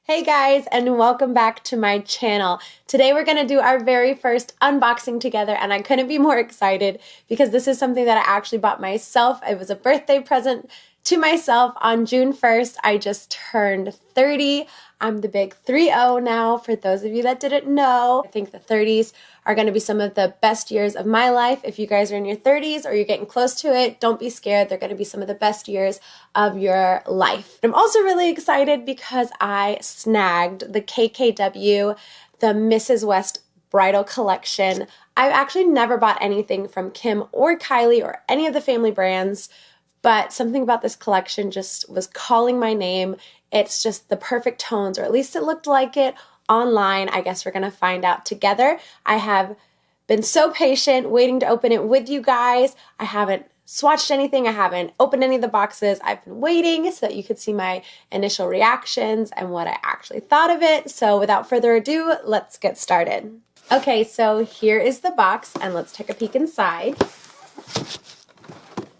Hey guys, and welcome back to my channel. Today we're going to do our very first unboxing together, and I couldn't be more excited because this is something that I actually bought myself. It was a birthday present to myself on June 1st. I just turned 30. I'm the big 3-0 now, for those of you that didn't know. I think the 30s are going to be some of the best years of my life. If you guys are in your 30s or you're getting close to it, don't be scared. They're going to be some of the best years of your life. I'm also really excited because I snagged the KKW, the Mrs. West bridal collection. I've actually never bought anything from Kim or Kylie or any of the family brands, but something about this collection just was calling my name. It's just the perfect tones, or at least it looked like it online. I guess we're going to find out together. I have been so patient waiting to open it with you guys. I haven't swatched anything. I haven't opened any of the boxes. I've been waiting so that you could see my initial reactions and what I actually thought of it. So without further ado, let's get started. Okay, so here is the box, and let's take a peek inside.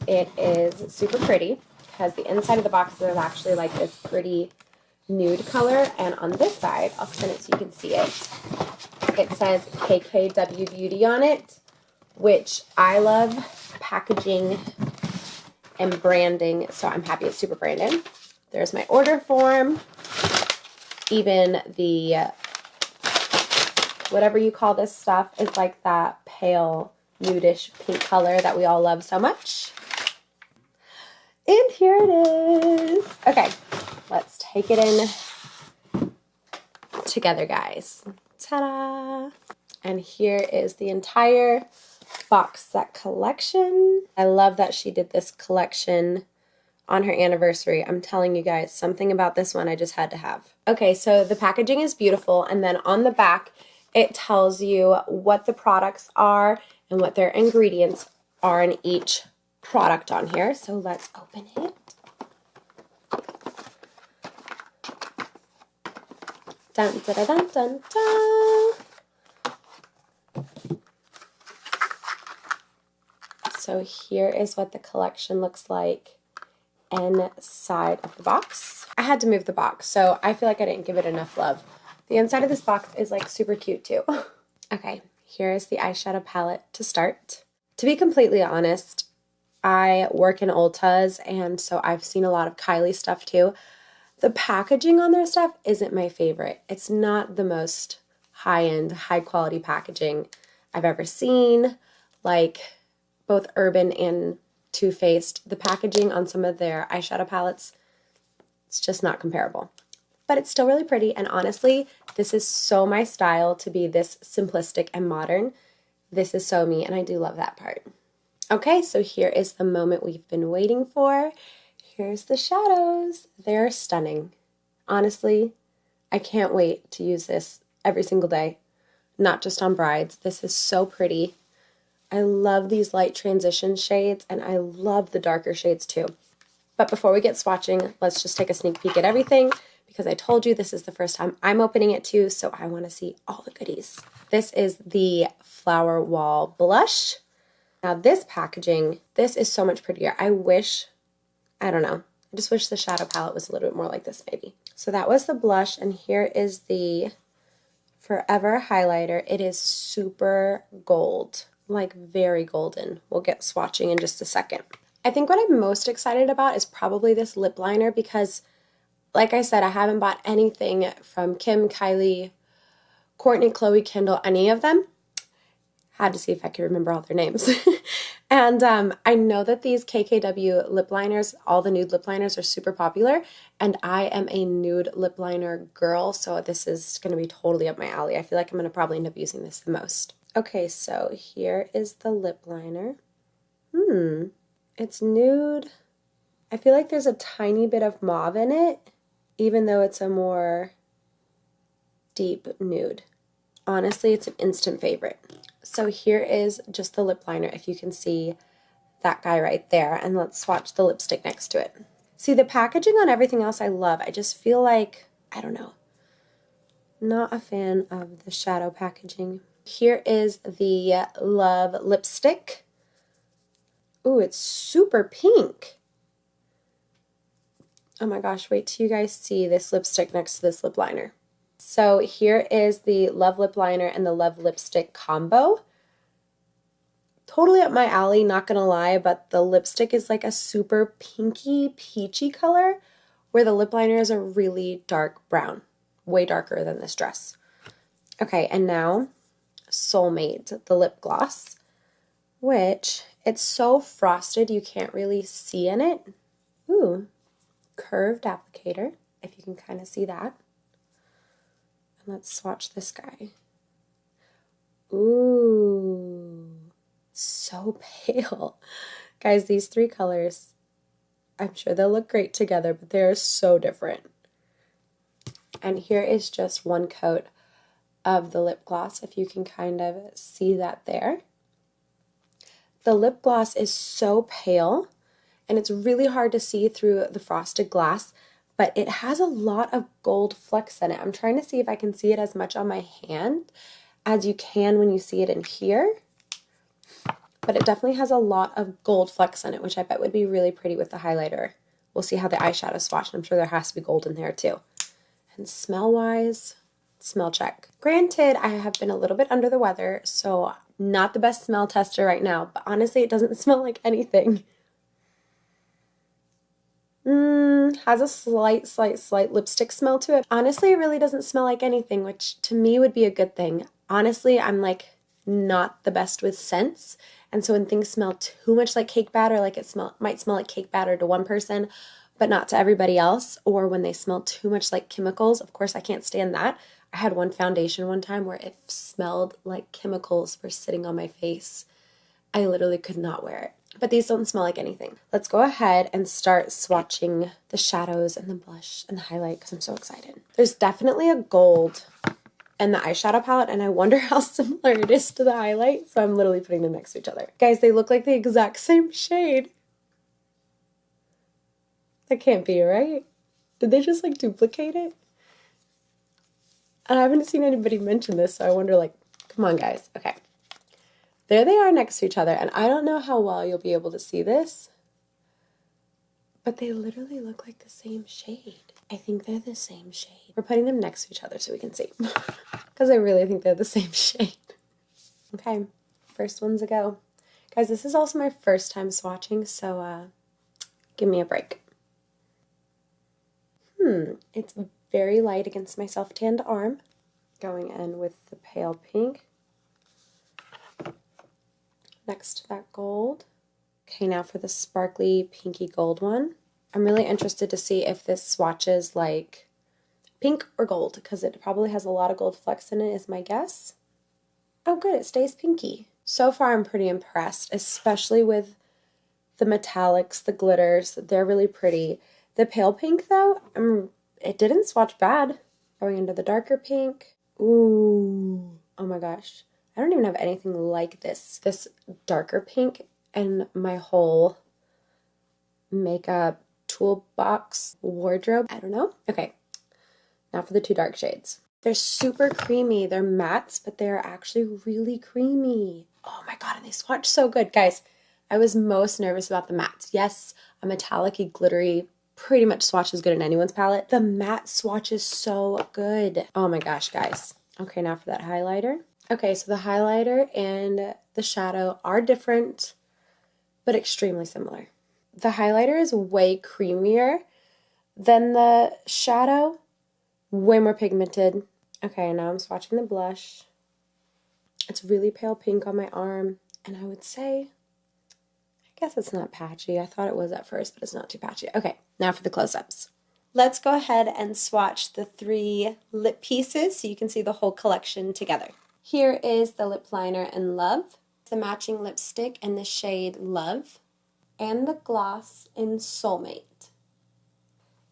It is super pretty because the inside of the box is actually like this pretty nude color, and on this side, I'll spin it so you can see it. It says KKW Beauty on it, which I love packaging and branding, so I'm happy it's super branded. There's my order form, even the whatever you call this stuff is like that pale nudish pink color that we all love so much. And here it is. Okay, let's take it in together, guys. Ta-da! And here is the entire box set collection. I love that she did this collection on her anniversary. I'm telling you guys, something about this one I just had to have. Okay, so the packaging is beautiful, and then on the back, it tells you what the products are and what their ingredients are in each product on here. So let's open it. Dun, dun, dun, dun, dun, dun. So here is what the collection looks like inside of the box. I had to move the box, so I feel like I didn't give it enough love. The inside of this box is like super cute too. Okay, here is the eyeshadow palette to start. To be completely honest, I work in Ulta's, and so I've seen a lot of Kylie stuff too. The packaging on their stuff isn't my favorite. It's not the most high-end, high-quality packaging I've ever seen. Like both Urban and Too Faced, the packaging on some of their eyeshadow palettes, it's just not comparable. But it's still really pretty, and honestly, this is so my style to be this simplistic and modern. This is so me, and I do love that part. Okay, so here is the moment we've been waiting for. Here's the shadows. They're stunning. Honestly, I can't wait to use this every single day, not just on brides. This is so pretty. I love these light transition shades, and I love the darker shades too. But before we get swatching, let's just take a sneak peek at everything, because I told you this is the first time I'm opening it too, so I want to see all the goodies. This is the Flower Wall Blush. Now this packaging, this is so much prettier. I don't know, I just wish the shadow palette was a little bit more like this maybe. So that was the blush, and here is the Forever highlighter. It is super gold, like very golden. We'll get swatching in just a second. I think what I'm most excited about is probably this lip liner, because like I said, I haven't bought anything from Kim, Kylie, Courtney, Chloe, Kendall, any of them. Had to see if I could remember all their names. And I know that these KKW lip liners, all the nude lip liners, are super popular, and I am a nude lip liner girl, so this is going to be totally up my alley. I feel like I'm going to probably end up using this the most. Okay, so here is the lip liner. It's nude. I feel like there's a tiny bit of mauve in it, even though it's a more deep nude. Honestly, it's an instant favorite. So here is just the lip liner, if you can see that guy right there, and let's swatch the lipstick next to it. See, the packaging on everything else I love. I just feel like, I don't know, not a fan of the shadow packaging. Here is the Love lipstick. Ooh, it's super pink. Oh my gosh, wait till you guys see this lipstick next to this lip liner. So here is the Love Lip Liner and the Love Lipstick combo. Totally up my alley, not gonna lie, but the lipstick is like a super pinky, peachy color, where the lip liner is a really dark brown, way darker than this dress. Okay, and now Soulmate, the lip gloss, which it's so frosted you can't really see in it. Ooh, curved applicator, if you can kind of see that. And let's swatch this guy. Ooh, so pale. Guys, these three colors, I'm sure they'll look great together, but they're so different. And here is just one coat of the lip gloss, if you can kind of see that there. The lip gloss is so pale, and it's really hard to see through the frosted glass, but it has a lot of gold flecks in it. I'm trying to see if I can see it as much on my hand as you can when you see it in here. But it definitely has a lot of gold flecks in it, which I bet would be really pretty with the highlighter. We'll see how the eyeshadow swatch. I'm sure there has to be gold in there too. And smell-wise, smell check. Granted, I have been a little bit under the weather, so not the best smell tester right now, but honestly, it doesn't smell like anything. Has a slight lipstick smell to it. Honestly, it really doesn't smell like anything, which to me would be a good thing. Honestly, I'm like not the best with scents, and so when things smell too much like cake batter, like it might smell like cake batter to one person, but not to everybody else, or when they smell too much like chemicals, of course I can't stand that. I had one foundation one time where it smelled like chemicals were sitting on my face. I literally could not wear it. But these don't smell like anything. Let's go ahead and start swatching the shadows and the blush and the highlight because I'm so excited. There's definitely a gold in the eyeshadow palette, and I wonder how similar it is to the highlight, so I'm literally putting them next to each other. Guys, they look like the exact same shade. That can't be, right? Did they just like duplicate it? I haven't seen anybody mention this, so I wonder, like, come on, guys. Okay. There they are next to each other, and I don't know how well you'll be able to see this, but they literally look like the same shade. I think they're the same shade. We're putting them next to each other so we can see, because I really think they're the same shade. Okay, first one's a go. Guys, this is also my first time swatching, so give me a break. It's very light against my self-tanned arm. Going in with the pale pink. Next to that gold. Okay, now for the sparkly pinky gold one. I'm really interested to see if this swatches like pink or gold, because it probably has a lot of gold flecks in it is my guess. Oh good, it stays pinky. So far I'm pretty impressed, especially with the metallics, the glitters. They're really pretty. The pale pink though, it didn't swatch bad. Going into the darker pink. Ooh, oh my gosh. I don't even have anything like this darker pink in my whole makeup toolbox wardrobe. I don't know. Okay, now for the two dark shades. They're super creamy. They're mattes, but they're actually really creamy. Oh my god, and they swatch so good. Guys, I was most nervous about the mattes. Yes, a metallic-y, glittery, pretty much swatches good in anyone's palette. The matte swatch is so good. Oh my gosh, guys. Okay, now for that highlighter. Okay, so the highlighter and the shadow are different, but extremely similar. The highlighter is way creamier than the shadow, way more pigmented. Okay, now I'm swatching the blush. It's really pale pink on my arm, and I would say, I guess it's not patchy. I thought it was at first, but it's not too patchy. Okay, now for the close-ups. Let's go ahead and swatch the three lip pieces so you can see the whole collection together. Here is the lip liner in Love, the matching lipstick in the shade Love, and the gloss in Soulmate.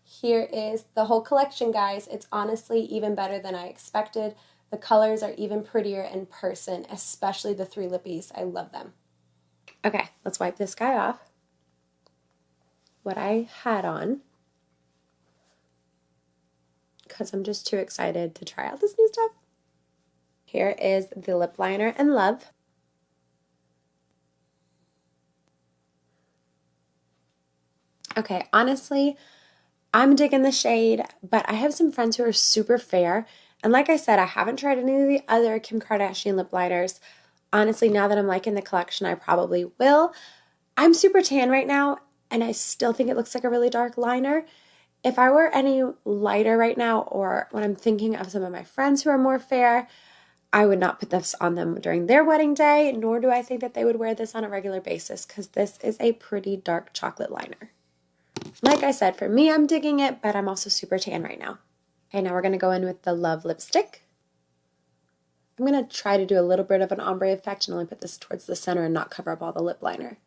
Here is the whole collection, guys. It's honestly even better than I expected. The colors are even prettier in person, especially the three lippies. I love them. Okay, let's wipe this guy off. What I had on, because I'm just too excited to try out this new stuff. Here is the lip liner in Love. Okay, honestly, I'm digging the shade, but I have some friends who are super fair. And like I said, I haven't tried any of the other Kim Kardashian lip liners. Honestly, now that I'm liking the collection, I probably will. I'm super tan right now, and I still think it looks like a really dark liner. If I were any lighter right now, or when I'm thinking of some of my friends who are more fair, I would not put this on them during their wedding day, nor do I think that they would wear this on a regular basis, because this is a pretty dark chocolate liner. Like I said, for me, I'm digging it, but I'm also super tan right now. Okay, now we're going to go in with the Love lipstick. I'm going to try to do a little bit of an ombre effect and only put this towards the center and not cover up all the lip liner.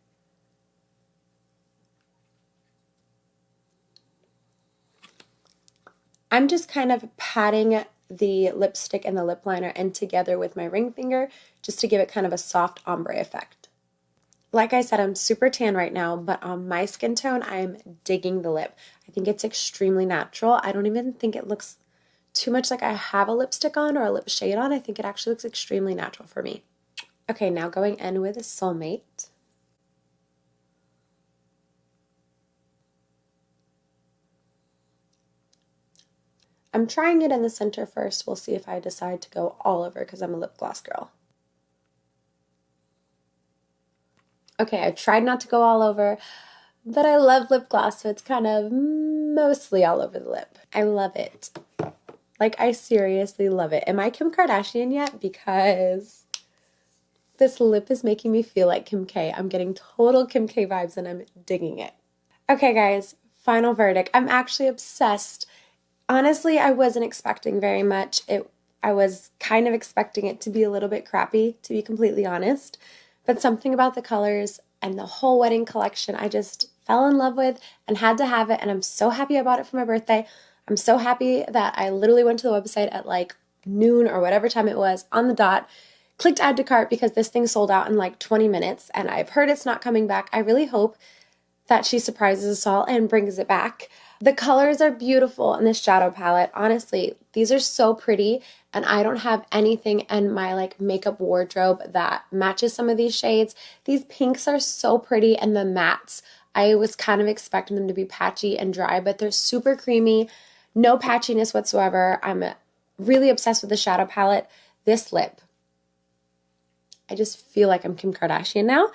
I'm just kind of patting the lipstick and the lip liner in together with my ring finger just to give it kind of a soft ombre effect. Like I said, I'm super tan right now, but on my skin tone, I'm digging the lip. I think it's extremely natural. I don't even think it looks too much like I have a lipstick on or a lip shade on. I think it actually looks extremely natural for me. Okay, now going in with Soulmate. I'm trying it in the center first. We'll see if I decide to go all over because I'm a lip gloss girl. Okay, I tried not to go all over, but I love lip gloss, so it's kind of mostly all over the lip. I love it. Like, I seriously love it. Am I Kim Kardashian yet? Because this lip is making me feel like Kim K. I'm getting total Kim K vibes and I'm digging it. Okay, guys, final verdict. I'm actually obsessed. Honestly, I wasn't expecting very much. I was kind of expecting it to be a little bit crappy, to be completely honest. But something about the colors and the whole wedding collection I just fell in love with and had to have it. And I'm so happy I bought it for my birthday. I'm so happy that I literally went to the website at like noon or whatever time it was on the dot, clicked add to cart because this thing sold out in like 20 minutes and I've heard it's not coming back. I really hope that she surprises us all and brings it back. The colors are beautiful in this shadow palette. Honestly, these are so pretty, and I don't have anything in my like makeup wardrobe that matches some of these shades. These pinks are so pretty, and the mattes, I was kind of expecting them to be patchy and dry, but they're super creamy, no patchiness whatsoever. I'm really obsessed with the shadow palette. This lip, I just feel like I'm Kim Kardashian now.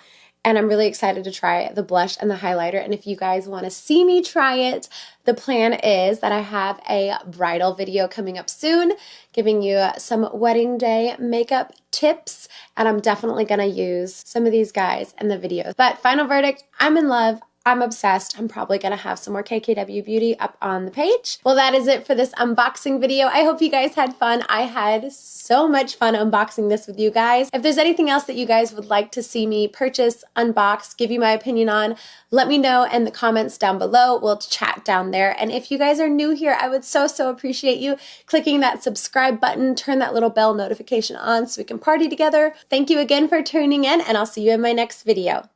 And I'm really excited to try the blush and the highlighter. And if you guys want to see me try it, the plan is that I have a bridal video coming up soon, giving you some wedding day makeup tips. And I'm definitely going to use some of these guys in the videos. But final verdict, I'm in love. I'm obsessed. I'm probably going to have some more KKW Beauty up on the page. Well, that is it for this unboxing video. I hope you guys had fun. I had so much fun unboxing this with you guys. If there's anything else that you guys would like to see me purchase, unbox, give you my opinion on, let me know in the comments down below. We'll chat down there. And if you guys are new here, I would so appreciate you clicking that subscribe button, turn that little bell notification on so we can party together. Thank you again for tuning in, and I'll see you in my next video.